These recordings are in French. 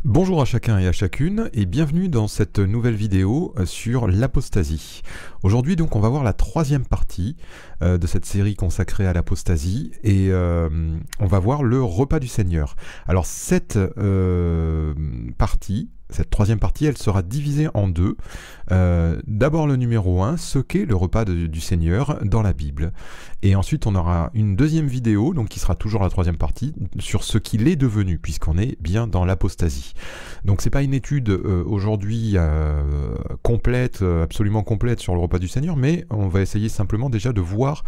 Bonjour à chacun et à chacune et bienvenue dans cette nouvelle vidéo sur l'apostasie. Aujourd'hui donc on va voir la troisième partie de cette série consacrée à l'apostasie et on va voir le repas du Seigneur. Alors cette troisième partie, elle sera divisée en deux. D'abord le numéro 1, ce qu'est le repas du Seigneur dans la Bible. Et ensuite on aura une deuxième vidéo, donc qui sera toujours la troisième partie, sur ce qu'il est devenu, puisqu'on est bien dans l'apostasie. Donc c'est pas une étude aujourd'hui complète, absolument complète sur le repas du Seigneur, mais on va essayer simplement déjà de voir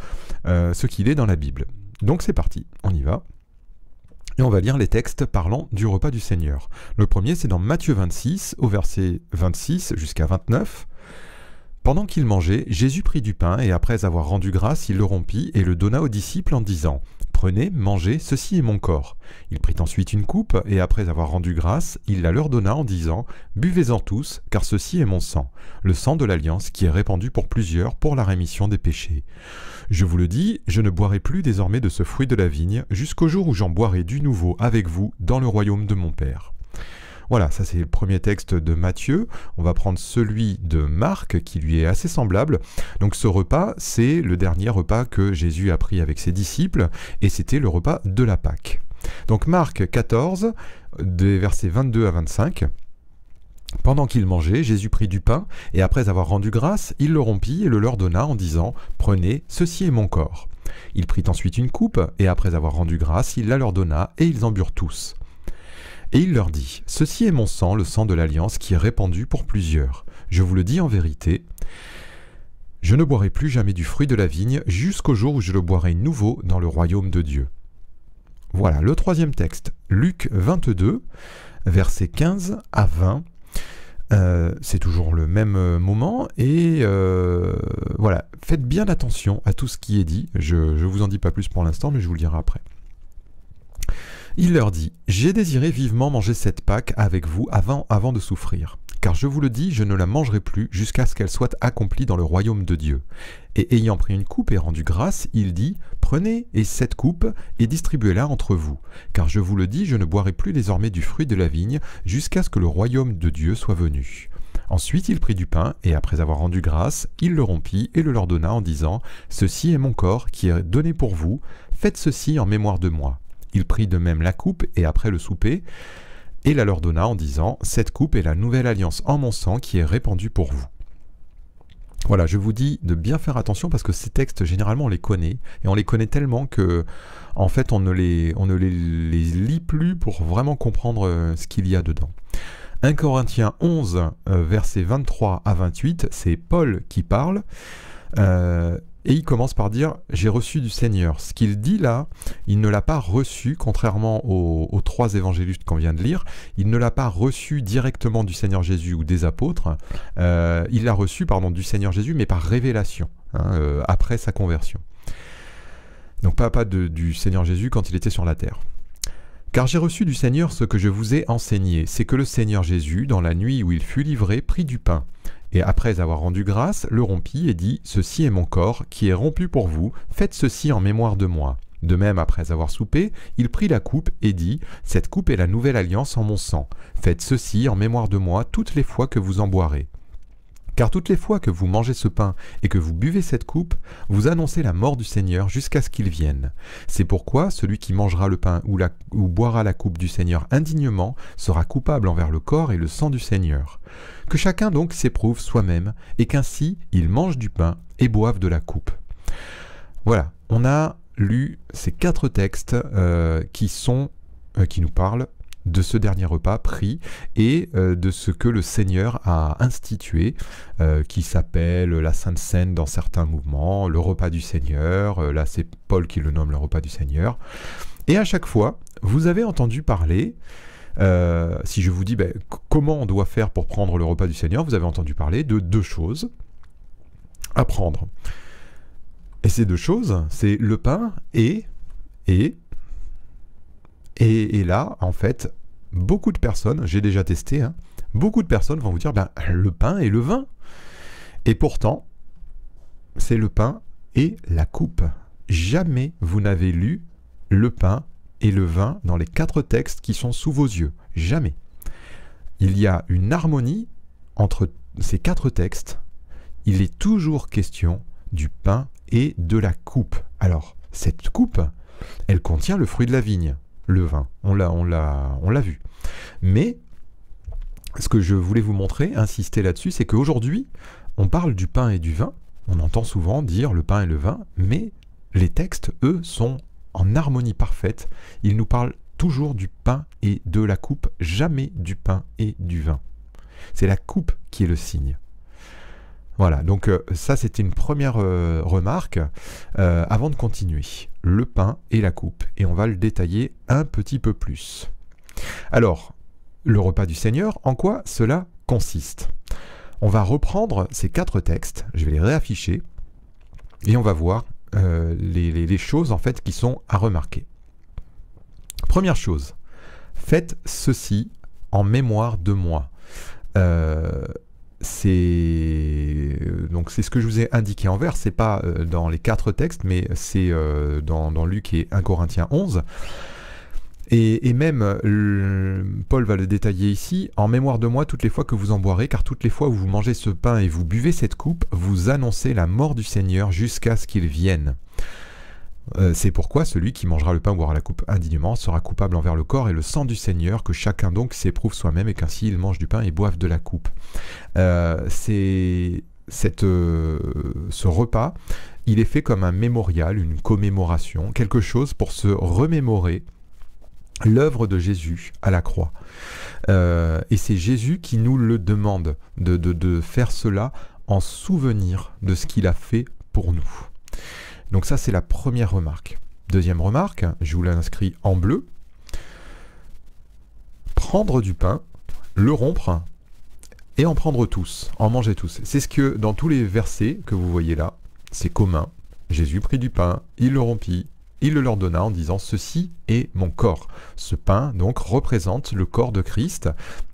ce qu'il est dans la Bible. Donc c'est parti, on y va. Et on va lire les textes parlant du repas du Seigneur. Le premier, c'est dans Matthieu 26, au verset 26 jusqu'à 29. Pendant qu'il mangeait, Jésus prit du pain, et après avoir rendu grâce, il le rompit et le donna aux disciples en disant « Prenez, mangez, ceci est mon corps. » Il prit ensuite une coupe, et après avoir rendu grâce, il la leur donna en disant « Buvez-en tous, car ceci est mon sang, le sang de l'alliance qui est répandu pour plusieurs pour la rémission des péchés. Je vous le dis, je ne boirai plus désormais de ce fruit de la vigne, jusqu'au jour où j'en boirai du nouveau avec vous dans le royaume de mon Père. » Voilà, ça c'est le premier texte de Matthieu. On va prendre celui de Marc, qui lui est assez semblable. Donc ce repas, c'est le dernier repas que Jésus a pris avec ses disciples, et c'était le repas de la Pâque. Donc Marc 14, des versets 22 à 25. Pendant qu'il mangeait, Jésus prit du pain, et après avoir rendu grâce, il le rompit et le leur donna en disant « Prenez, ceci est mon corps. » Il prit ensuite une coupe, et après avoir rendu grâce, il la leur donna, et ils en burent tous. Et il leur dit « Ceci est mon sang, le sang de l'alliance, qui est répandu pour plusieurs. Je vous le dis en vérité, je ne boirai plus jamais du fruit de la vigne, jusqu'au jour où je le boirai nouveau dans le royaume de Dieu. » Voilà, le troisième texte, Luc 22, versets 15 à 20. C'est toujours le même moment et voilà, faites bien attention à tout ce qui est dit. Je vous en dis pas plus pour l'instant, mais je vous le dirai après. Il leur dit « J'ai désiré vivement manger cette Pâque avec vous avant de souffrir. Car je vous le dis, je ne la mangerai plus jusqu'à ce qu'elle soit accomplie dans le royaume de Dieu. » Et ayant pris une coupe et rendu grâce, il dit « Prenez cette coupe et distribuez-la entre vous. Car je vous le dis, je ne boirai plus désormais du fruit de la vigne jusqu'à ce que le royaume de Dieu soit venu. » Ensuite il prit du pain, et après avoir rendu grâce, il le rompit et le leur donna en disant « Ceci est mon corps qui est donné pour vous, faites ceci en mémoire de moi. » Il prit de même la coupe, et après le souper, et la leur donna en disant « Cette coupe est la nouvelle alliance en mon sang qui est répandue pour vous. » Voilà, je vous dis de bien faire attention parce que ces textes, généralement, on les connaît, et on les connaît tellement que, en fait, on ne les lit plus pour vraiment comprendre ce qu'il y a dedans. 1 Corinthiens 11, versets 23 à 28, c'est Paul qui parle, et il commence par dire « J'ai reçu du Seigneur ». Ce qu'il dit là, il ne l'a pas reçu, contrairement aux trois évangélistes qu'on vient de lire, il ne l'a pas reçu directement du Seigneur Jésus ou des apôtres, il l'a reçu, du Seigneur Jésus, mais par révélation, après sa conversion. Donc pas du Seigneur Jésus quand il était sur la terre. « Car j'ai reçu du Seigneur ce que je vous ai enseigné, c'est que le Seigneur Jésus, dans la nuit où il fut livré, prit du pain. Et après avoir rendu grâce, le rompit et dit « Ceci est mon corps, qui est rompu pour vous, faites ceci en mémoire de moi. » De même, après avoir soupé, il prit la coupe et dit « Cette coupe est la nouvelle alliance en mon sang. Faites ceci en mémoire de moi toutes les fois que vous en boirez. Car toutes les fois que vous mangez ce pain et que vous buvez cette coupe, vous annoncez la mort du Seigneur jusqu'à ce qu'il vienne. C'est pourquoi celui qui mangera le pain ou boira la coupe du Seigneur indignement sera coupable envers le corps et le sang du Seigneur. Que chacun donc s'éprouve soi-même, et qu'ainsi il mange du pain et boive de la coupe. » Voilà, on a lu ces 4 textes qui nous parlent de ce dernier repas pris et de ce que le Seigneur a institué, qui s'appelle la Sainte Seine dans certains mouvements, le repas du Seigneur, là c'est Paul qui le nomme le repas du Seigneur. Et à chaque fois, vous avez entendu parler, si je vous dis comment on doit faire pour prendre le repas du Seigneur, vous avez entendu parler de 2 choses à prendre. Et ces 2 choses, c'est le pain et là, en fait, beaucoup de personnes, j'ai déjà testé, beaucoup de personnes vont vous dire le pain et le vin. Et pourtant, c'est le pain et la coupe. Jamais vous n'avez lu le pain et le vin dans les 4 textes qui sont sous vos yeux. Jamais. il y a une harmonie entre ces 4 textes. Il est toujours question du pain et de la coupe. Alors, cette coupe, elle contient le fruit de la vigne, le vin. On l'a vu. Mais ce que je voulais vous montrer, insister là-dessus, c'est qu'aujourd'hui, on parle du pain et du vin. On entend souvent dire le pain et le vin, mais les textes, eux, sont en harmonie parfaite. Ils nous parlent toujours du pain et de la coupe, jamais du pain et du vin. C'est la coupe qui est le signe. Voilà, donc ça c'était une première remarque avant de continuer. Le pain et la coupe, et on va le détailler un petit peu plus. Alors, le repas du Seigneur, en quoi cela consiste? On va reprendre ces 4 textes, je vais les réafficher, et on va voir les choses en fait qui sont à remarquer. Première chose, faites ceci en mémoire de moi. C'est ce que je vous ai indiqué en vert, c'est pas dans les 4 textes, mais c'est dans Luc et 1 Corinthiens 11. Et même, Paul va le détailler ici, en mémoire de moi toutes les fois que vous en boirez, car toutes les fois où vous mangez ce pain et vous buvez cette coupe, vous annoncez la mort du Seigneur jusqu'à ce qu'il vienne. C'est pourquoi celui qui mangera le pain ou boira la coupe indignement sera coupable envers le corps et le sang du Seigneur, que chacun donc s'éprouve soi-même et qu'ainsi il mange du pain et boive de la coupe. Ce repas, il est fait comme un mémorial, une commémoration, quelque chose pour se remémorer l'œuvre de Jésus à la croix. Et c'est Jésus qui nous le demande, de faire cela en souvenir de ce qu'il a fait pour nous. Donc ça, c'est la première remarque. Deuxième remarque, je vous l'inscris en bleu. Prendre du pain, le rompre et en prendre tous, en manger tous. C'est ce que, dans tous les versets que vous voyez là, c'est commun. Jésus prit du pain, il le rompit, il le leur donna en disant « Ceci est mon corps ». Ce pain, donc, représente le corps de Christ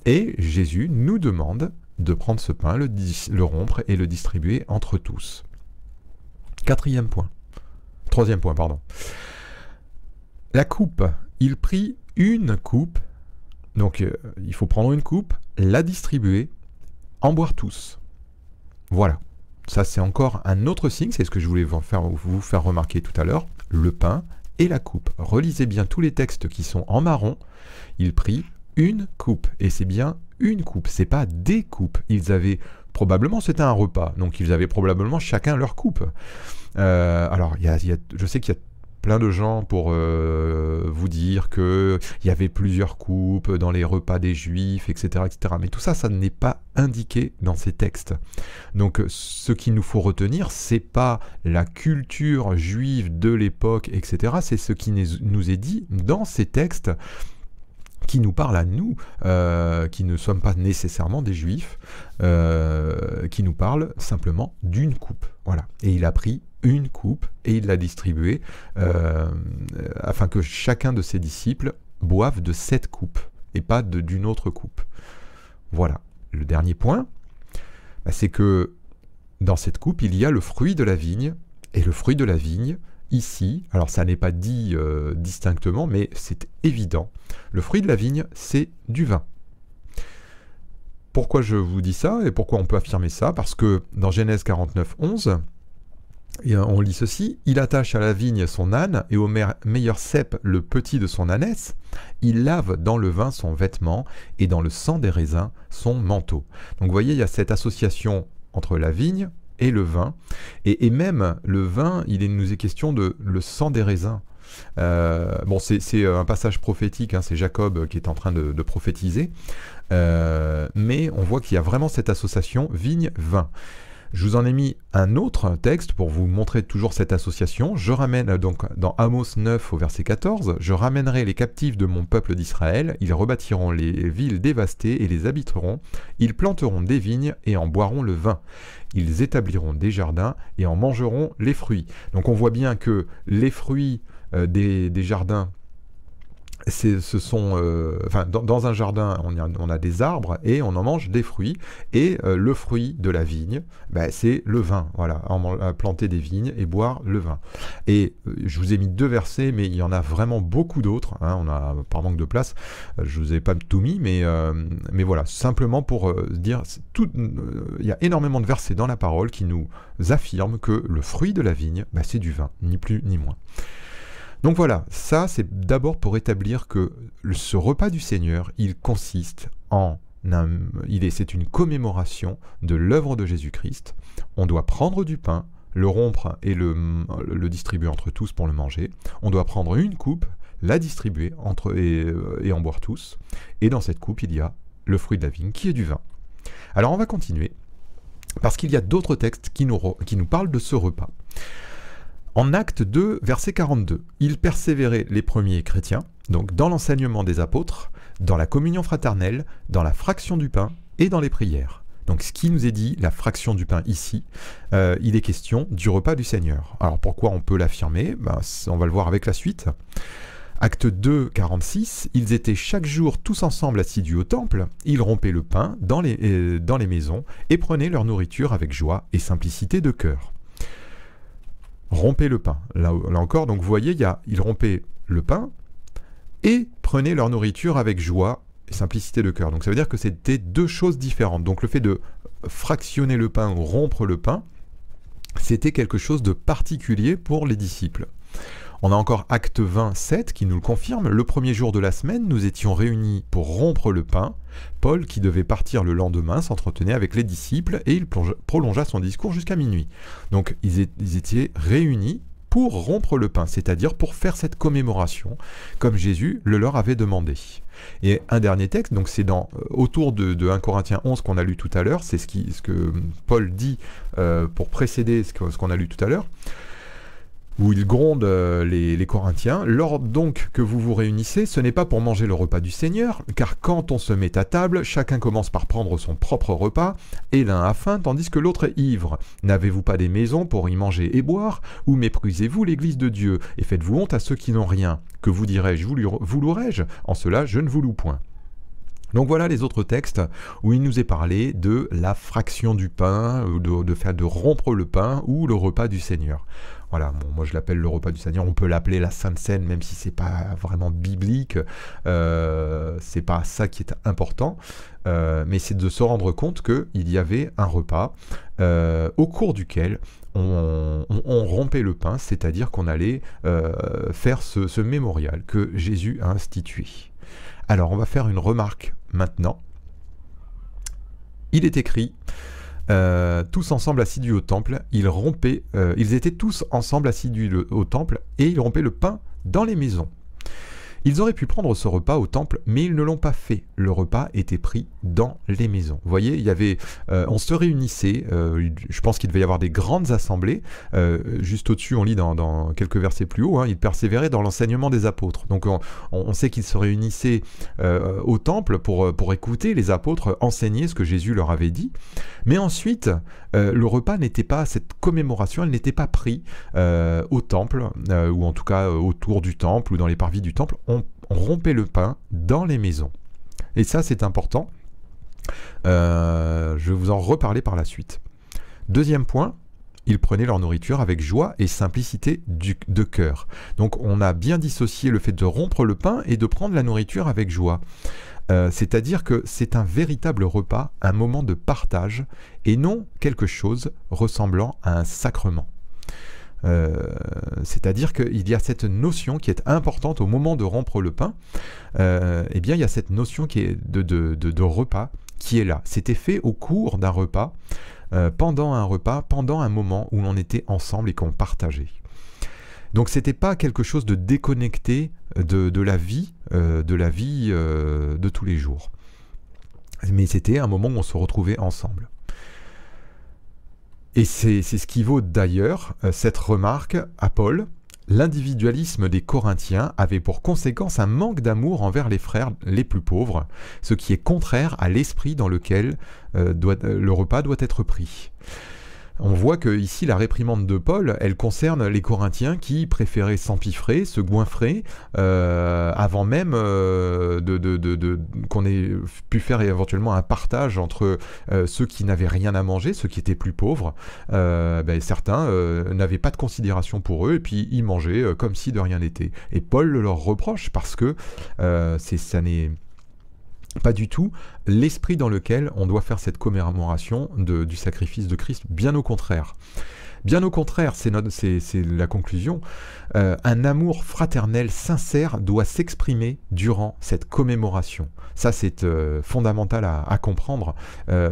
et Jésus nous demande de prendre ce pain, le rompre et le distribuer entre tous. Troisième point, pardon. La coupe, il prit une coupe, donc il faut prendre une coupe, la distribuer, en boire tous. Voilà, ça c'est encore un autre signe, c'est ce que je voulais vous faire remarquer tout à l'heure, le pain et la coupe. Relisez bien tous les textes qui sont en marron, il prit une coupe, et c'est bien une coupe, c'est pas des coupes. Ils avaient probablement, c'était un repas, donc ils avaient probablement chacun leur coupe. Alors, je sais qu'il y a plein de gens pour vous dire qu'il y avait plusieurs coupes dans les repas des Juifs, etc., etc. Mais tout ça, ça n'est pas indiqué dans ces textes. Donc, ce qu'il nous faut retenir, c'est pas la culture juive de l'époque, etc. C'est ce qui nous est dit dans ces textes qui nous parle à nous, qui ne sommes pas nécessairement des Juifs, qui nous parle simplement d'une coupe. Voilà. Et il a pris une coupe et il l'a distribuée afin que chacun de ses disciples boive de cette coupe et pas d'une autre coupe. Voilà. Le dernier point, c'est que dans cette coupe, il y a le fruit de la vigne, et le fruit de la vigne, ici, alors ça n'est pas dit distinctement, mais c'est évident. Le fruit de la vigne, c'est du vin. Pourquoi je vous dis ça et pourquoi on peut affirmer ça? Parce que dans Genèse 49, 11, on lit ceci: « Il attache à la vigne son âne et au meilleur cep le petit de son ânesse. Il lave dans le vin son vêtement et dans le sang des raisins son manteau. » Donc vous voyez, il y a cette association entre la vigne et le vin. Et même le vin, il nous est question de le sang des raisins. Bon, c'est un passage prophétique, hein, c'est Jacob qui est en train de prophétiser. Mais on voit qu'il y a vraiment cette association vigne-vin. Je vous en ai mis un autre texte pour vous montrer toujours cette association. Je ramène donc dans Amos 9 au verset 14, « Je ramènerai les captifs de mon peuple d'Israël, ils rebâtiront les villes dévastées et les habiteront, ils planteront des vignes et en boiront le vin. Ils établiront des jardins et en mangeront les fruits. » Donc on voit bien que les fruits des jardins dans un jardin, on a des arbres et on en mange des fruits. Et le fruit de la vigne, c'est le vin. Voilà, planter des vignes et boire le vin. Et je vous ai mis 2 versets, mais il y en a vraiment beaucoup d'autres. On a, par manque de place, je vous ai pas tout mis, mais voilà, simplement pour dire, il y a énormément de versets dans la parole qui nous affirment que le fruit de la vigne, c'est du vin, ni plus ni moins. Donc voilà, ça c'est d'abord pour établir que ce repas du Seigneur, il consiste c'est une commémoration de l'œuvre de Jésus-Christ. On doit prendre du pain, le rompre et le distribuer entre tous pour le manger. On doit prendre une coupe, la distribuer et en boire tous. Et dans cette coupe, il y a le fruit de la vigne qui est du vin. Alors on va continuer, parce qu'il y a d'autres textes qui nous parlent de ce repas. En Actes 2, verset 42, ils persévéraient les premiers chrétiens, donc dans l'enseignement des apôtres, dans la communion fraternelle, dans la fraction du pain et dans les prières. Donc ce qui nous est dit, la fraction du pain ici, il est question du repas du Seigneur. Alors pourquoi on peut l'affirmer? On va le voir avec la suite. Acte 2, 46, ils étaient chaque jour tous ensemble assidus au temple, ils rompaient le pain dans les maisons et prenaient leur nourriture avec joie et simplicité de cœur. Rompaient le pain. Là encore, donc vous voyez, ils rompaient le pain et prenaient leur nourriture avec joie et simplicité de cœur. Donc ça veut dire que c'était 2 choses différentes. Donc le fait de fractionner le pain ou rompre le pain, c'était quelque chose de particulier pour les disciples. On a encore Acte 27 qui nous le confirme. Le premier jour de la semaine, nous étions réunis pour rompre le pain. Paul, qui devait partir le lendemain, s'entretenait avec les disciples et il prolongea son discours jusqu'à minuit. Donc ils étaient réunis pour rompre le pain, c'est-à-dire pour faire cette commémoration, comme Jésus le leur avait demandé. Et un dernier texte, donc c'est autour de 1 Corinthiens 11 qu'on a lu tout à l'heure, c'est ce que Paul dit pour précéder ce qu'on a lu tout à l'heure, où il gronde les Corinthiens. Lors donc que vous vous réunissez, ce n'est pas pour manger le repas du Seigneur, car quand on se met à table, chacun commence par prendre son propre repas, et l'un a faim tandis que l'autre est ivre. N'avez-vous pas des maisons pour y manger et boire? Ou méprisez-vous l'Église de Dieu, et faites-vous honte à ceux qui n'ont rien? Que vous dirais-je, vous louerai-je? En cela, je ne vous loue point. Donc voilà les autres textes où il nous est parlé de la fraction du pain, de rompre le pain ou le repas du Seigneur. Voilà, moi je l'appelle le repas du Seigneur, on peut l'appeler la Sainte Seine, même si c'est pas vraiment biblique, c'est pas ça qui est important, mais c'est de se rendre compte qu'il y avait un repas au cours duquel on rompait le pain, c'est-à-dire qu'on allait faire ce mémorial que Jésus a institué. Alors on va faire une remarque maintenant. Il est écrit... tous ensemble assidus au temple, ils étaient tous ensemble assidus au temple et ils rompaient le pain dans les maisons. Ils auraient pu prendre ce repas au temple, mais ils ne l'ont pas fait. Le repas était pris dans les maisons. Vous voyez, on se réunissait, je pense qu'il devait y avoir des grandes assemblées. Juste au-dessus, on lit dans quelques versets plus haut, ils persévéraient dans l'enseignement des apôtres. Donc on sait qu'ils se réunissaient au temple pour écouter les apôtres enseigner ce que Jésus leur avait dit. Mais ensuite, le repas n'était pas, cette commémoration, elle n'était pas prise au temple, ou en tout cas autour du temple, ou dans les parvis du temple. On rompait le pain dans les maisons. Et ça, c'est important. Je vais vous en reparler par la suite. Deuxième point, ils prenaient leur nourriture avec joie et simplicité de cœur. Donc on a bien dissocié le fait de rompre le pain et de prendre la nourriture avec joie. C'est-à-dire que c'est un véritable repas, un moment de partage, et non quelque chose ressemblant à un sacrement. C'est-à-dire qu'il y a cette notion qui est importante au moment de rompre le pain. Eh bien, il y a cette notion qui est de repas qui est là. C'était fait au cours d'un repas, pendant un moment où l'on était ensemble et qu'on partageait. Donc c'était pas quelque chose de déconnecté de la vie de tous les jours. Mais c'était un moment où on se retrouvait ensemble. Et c'est ce qui vaut d'ailleurs cette remarque à Paul. L'individualisme des Corinthiens avait pour conséquence un manque d'amour envers les frères les plus pauvres, ce qui est contraire à l'esprit dans lequel le repas doit être pris. On voit que ici la réprimande de Paul, elle concerne les Corinthiens qui préféraient s'empiffrer, se goinfrer, avant même qu'on ait pu faire éventuellement un partage entre ceux qui n'avaient rien à manger, ceux qui étaient plus pauvres. Certains n'avaient pas de considération pour eux et puis ils mangeaient comme si de rien n'était. Et Paul le leur reproche parce que ça n'est pas du tout l'esprit dans lequel on doit faire cette commémoration du sacrifice de Christ, bien au contraire. Bien au contraire, c'est la conclusion. Un amour fraternel sincère doit s'exprimer durant cette commémoration. Ça, c'est fondamental à comprendre.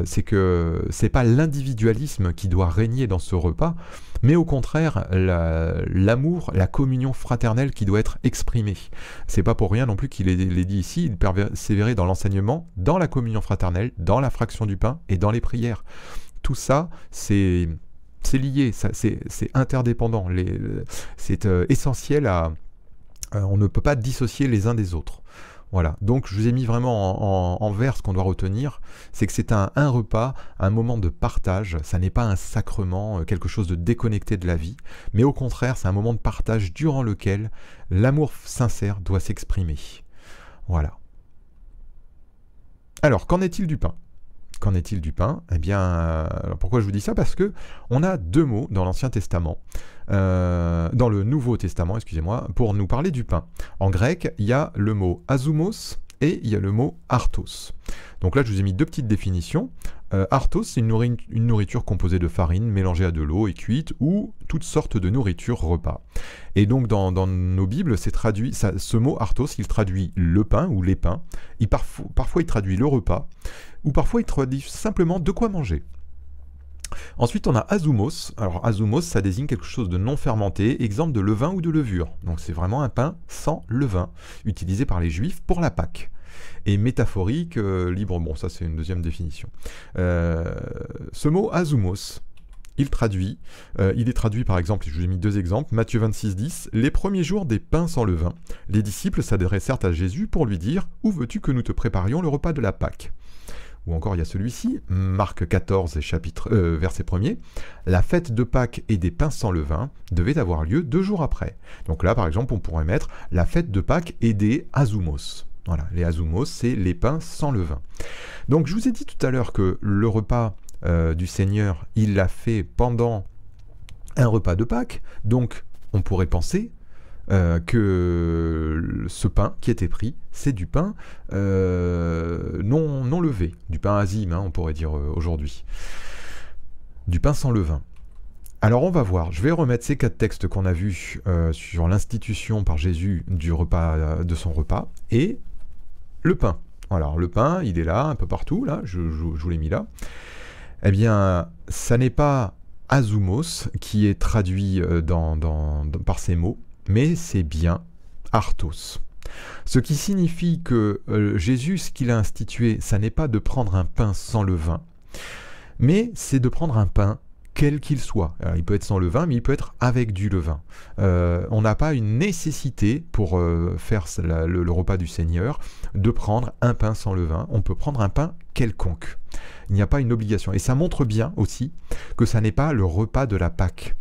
C'est que c'est pas l'individualisme qui doit régner dans ce repas, mais au contraire, l'amour, la communion fraternelle qui doit être exprimée. C'est pas pour rien non plus qu'il est dit ici, il persévérait dans l'enseignement, dans la communion fraternelle, dans la fraction du pain et dans les prières. Tout ça, c'est lié, c'est interdépendant, c'est essentiel on ne peut pas dissocier les uns des autres. Voilà, donc je vous ai mis vraiment en vers ce qu'on doit retenir, c'est que c'est un repas, un moment de partage, ça n'est pas un sacrement, quelque chose de déconnecté de la vie, mais au contraire, c'est un moment de partage durant lequel l'amour sincère doit s'exprimer. Voilà. Alors, qu'en est-il du pain ? Qu'en est-il du pain ? Eh bien, alors pourquoi je vous dis ça ? Parce que on a deux mots dans l'Ancien Testament, dans le Nouveau Testament, excusez-moi, pour nous parler du pain. En grec, il y a le mot azumos et il y a le mot artos. Donc là, je vous ai mis deux petites définitions. Artos, c'est une nourriture composée de farine mélangée à de l'eau et cuite, ou toutes sortes de nourriture repas. Et donc dans nos Bibles, c'est traduit, ce mot artos, il traduit le pain ou les pains. Parfois, il traduit le repas, ou parfois, il traduit simplement de quoi manger. Ensuite, on a azumos. Alors, azumos, ça désigne quelque chose de non fermenté, exemple de levain ou de levure. Donc, c'est vraiment un pain sans levain, utilisé par les Juifs pour la Pâque. Et métaphorique, libre, bon, ça c'est une deuxième définition. Ce mot azumos, il est traduit par exemple, je vous ai mis deux exemples, Matthieu 26, 10, les premiers jours des pains sans levain. Les disciples s'adressèrent à Jésus pour lui dire, où veux-tu que nous te préparions le repas de la Pâque ? Ou encore il y a celui-ci, Marc 14, verset 1er, la fête de Pâques et des pains sans levain devait avoir lieu 2 jours après. Donc là par exemple on pourrait mettre la fête de Pâques et des azumos. Voilà, les azumos c'est les pains sans levain. Donc je vous ai dit tout à l'heure que le repas du Seigneur, il l'a fait pendant un repas de Pâques, donc on pourrait penser que ce pain qui était pris, c'est du pain non levé, du pain azime, on pourrait dire aujourd'hui, du pain sans levain. Alors on va voir, je vais remettre ces 4 textes qu'on a vus sur l'institution par Jésus du repas, de son repas, et le pain. Alors le pain, il est là, un peu partout, là, je vous l'ai mis là. Eh bien, ça n'est pas azumos qui est traduit par ces mots, mais c'est bien artos. Ce qui signifie que Jésus, ce qu'il a institué, ça n'est pas de prendre un pain sans levain, mais c'est de prendre un pain quel qu'il soit. Alors, il peut être sans levain, mais il peut être avec du levain. On n'a pas une nécessité pour faire le repas du Seigneur de prendre un pain sans levain. On peut prendre un pain quelconque. Il n'y a pas une obligation. Et ça montre bien aussi que ça n'est pas le repas de la Pâque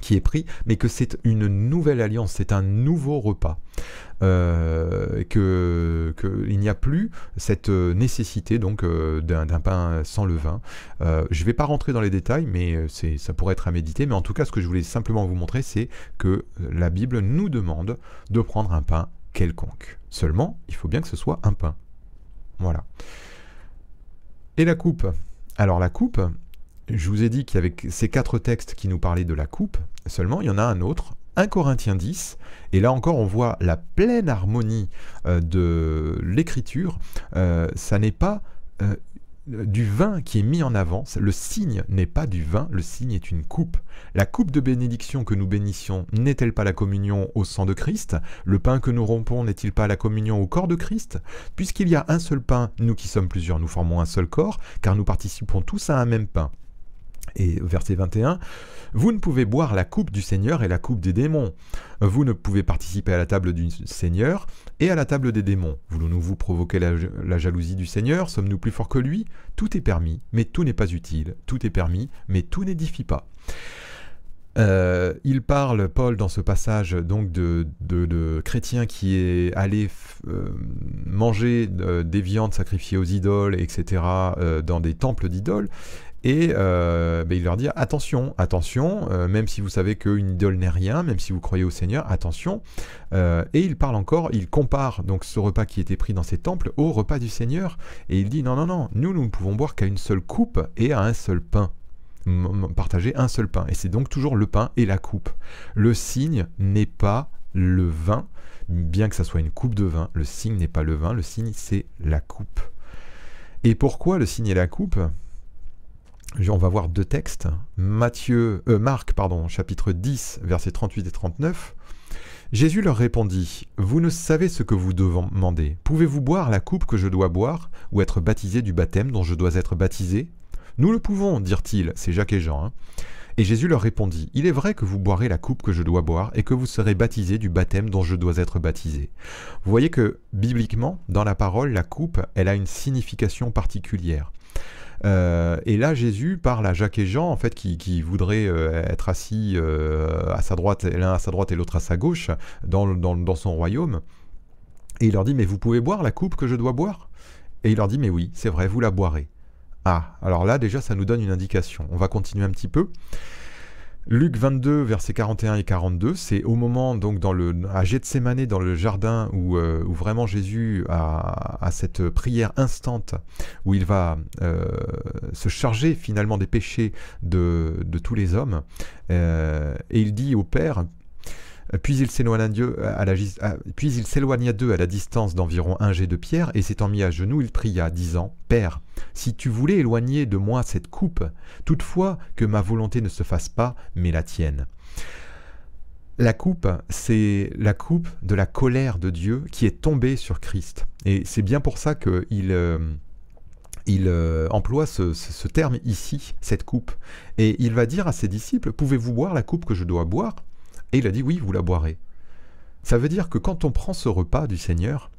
qui est pris, mais que c'est une nouvelle alliance, c'est un nouveau repas. Il n'y a plus cette nécessité donc d'un pain sans levain. Je ne vais pas rentrer dans les détails, mais ça pourrait être à méditer. Mais en tout cas, ce que je voulais simplement vous montrer, c'est que la Bible nous demande de prendre un pain quelconque. Seulement, il faut bien que ce soit un pain. Voilà. Et la coupe. Alors la coupe, je vous ai dit qu'avec ces 4 textes qui nous parlaient de la coupe, seulement il y en a un autre, 1 Corinthiens 10, et là encore on voit la pleine harmonie de l'écriture. Ça n'est pas du vin qui est mis en avant, le signe n'est pas du vin, le signe est une coupe. La coupe de bénédiction que nous bénissions n'est-elle pas la communion au sang de Christ? Le pain que nous rompons n'est-il pas la communion au corps de Christ? Puisqu'il y a un seul pain, nous qui sommes plusieurs, nous formons un seul corps, car nous participons tous à un même pain. Et verset 21, « Vous ne pouvez boire la coupe du Seigneur et la coupe des démons. Vous ne pouvez participer à la table du Seigneur et à la table des démons. Voulons-nous vous provoquer la jalousie du Seigneur? Sommes-nous plus forts que lui? Tout est permis, mais tout n'est pas utile. Tout est permis, mais tout n'édifie pas. » Il parle, Paul, dans ce passage, donc de chrétiens qui est allé manger des viandes sacrifiées aux idoles, etc., dans des temples d'idoles. Et il leur dit attention, attention, même si vous savez qu'une idole n'est rien, même si vous croyez au Seigneur, attention. Et il parle encore, il compare donc ce repas qui était pris dans ces temples au repas du Seigneur. Et il dit non, non, non, nous ne pouvons boire qu'à une seule coupe et à un seul pain. Partager un seul pain. Et c'est donc toujours le pain et la coupe. Le signe n'est pas le vin, bien que ça soit une coupe de vin. Le signe n'est pas le vin, le signe c'est la coupe. Et pourquoi le signe et la coupe ? On va voir deux textes. Marc, chapitre 10, versets 38 et 39. Jésus leur répondit, « Vous ne savez ce que vous demandez. Pouvez-vous boire la coupe que je dois boire, ou être baptisé du baptême dont je dois être baptisé ?» Nous le pouvons, dirent-ils, c'est Jacques et Jean. Hein. Et Jésus leur répondit, « Il est vrai que vous boirez la coupe que je dois boire, et que vous serez baptisés du baptême dont je dois être baptisé. » Vous voyez que, bibliquement, dans la parole, la coupe, elle a une signification particulière. Et là, Jésus parle à Jacques et Jean, en fait, qui voudraient être assis à sa droite, l'un à sa droite et l'autre à sa gauche, dans son royaume. Et il leur dit, mais vous pouvez boire la coupe que je dois boire? Et il leur dit, mais oui, c'est vrai, vous la boirez. Ah, alors là, déjà, ça nous donne une indication. On va continuer un petit peu. Luc 22, versets 41 et 42, c'est au moment, donc, à Gethsémanée, dans le jardin, où vraiment Jésus a cette prière instante, où il va se charger finalement des péchés de tous les hommes. Et il dit au Père, puis il s'éloigna d'eux à la distance d'environ un jet de pierre, et s'étant mis à genoux, il pria, disant, « Père, si tu voulais éloigner de moi cette coupe, toutefois que ma volonté ne se fasse pas, mais la tienne. » La coupe, c'est la coupe de la colère de Dieu qui est tombée sur Christ. Et c'est bien pour ça qu'il emploie ce terme ici, cette coupe. Et il va dire à ses disciples, « Pouvez-vous boire la coupe que je dois boire ?» Et il a dit, oui, vous la boirez. Ça veut dire que quand on prend ce repas du Seigneur,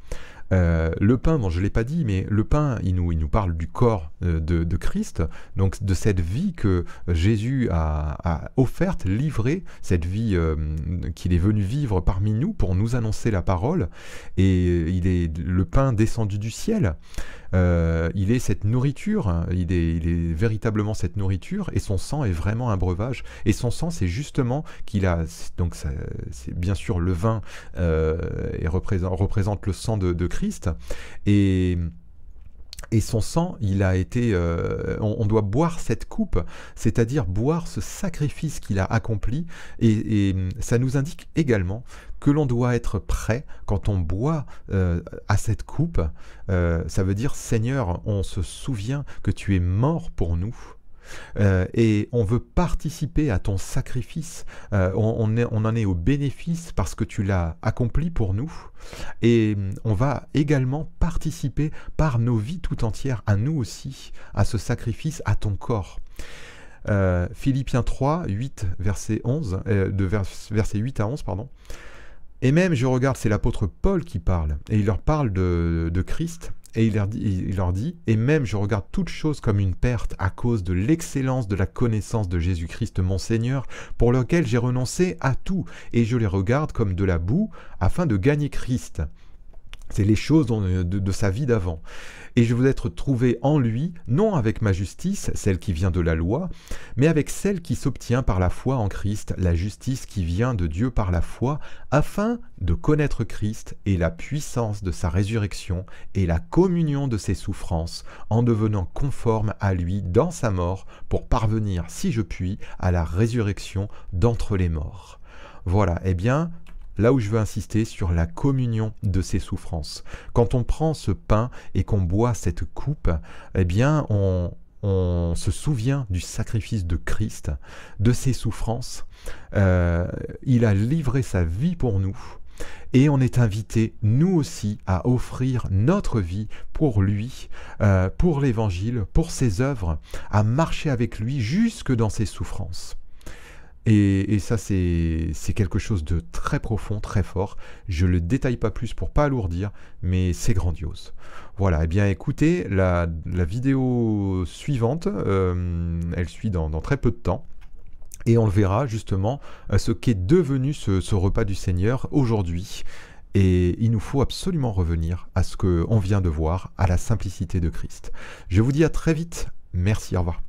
le pain, bon je ne l'ai pas dit, mais le pain, il nous parle du corps de Christ, donc de cette vie que Jésus a offerte, livrée, cette vie qu'il est venu vivre parmi nous pour nous annoncer la parole, et il est le pain descendu du ciel. Il est cette nourriture, il est véritablement cette nourriture, et son sang est vraiment un breuvage. Et son sang, c'est justement qu'il a, donc c'est bien sûr le vin et représente le sang de Christ, et son sang, il a été, on doit boire cette coupe, c'est-à-dire boire ce sacrifice qu'il a accompli, et ça nous indique également que l'on doit être prêt quand on boit à cette coupe. Ça veut dire, Seigneur, on se souvient que tu es mort pour nous. Et on veut participer à ton sacrifice, on en est au bénéfice parce que tu l'as accompli pour nous, et on va également participer par nos vies tout entières, à nous aussi, à ce sacrifice, à ton corps. Philippiens 3, 8, verset 11, verset 8 à 11, pardon. Et même, je regarde, c'est l'apôtre Paul qui parle, et il leur parle de Christ. Et il leur dit, et même je regarde toute chose comme une perte à cause de l'excellence de la connaissance de Jésus-Christ mon Seigneur, pour lequel j'ai renoncé à tout, et je les regarde comme de la boue, afin de gagner Christ. C'est les choses de sa vie d'avant. Et je veux être trouvé en lui, non avec ma justice, celle qui vient de la loi, mais avec celle qui s'obtient par la foi en Christ, la justice qui vient de Dieu par la foi, afin de connaître Christ et la puissance de sa résurrection et la communion de ses souffrances, en devenant conforme à lui dans sa mort, pour parvenir, si je puis, à la résurrection d'entre les morts. Voilà, eh bien, là où je veux insister, sur la communion de ces souffrances. Quand on prend ce pain et qu'on boit cette coupe, eh bien, on se souvient du sacrifice de Christ, de ses souffrances. Il a livré sa vie pour nous. Et on est invité, nous aussi, à offrir notre vie pour lui, pour l'Évangile, pour ses œuvres, à marcher avec lui jusque dans ses souffrances. Et ça, c'est quelque chose de très profond, très fort. Je le détaille pas plus pour pas alourdir, mais c'est grandiose. Voilà, eh bien écoutez, la vidéo suivante, elle suit dans très peu de temps. Et on le verra justement ce qu'est devenu ce repas du Seigneur aujourd'hui. Et il nous faut absolument revenir à ce qu'on vient de voir, à la simplicité de Christ. Je vous dis à très vite. Merci, au revoir.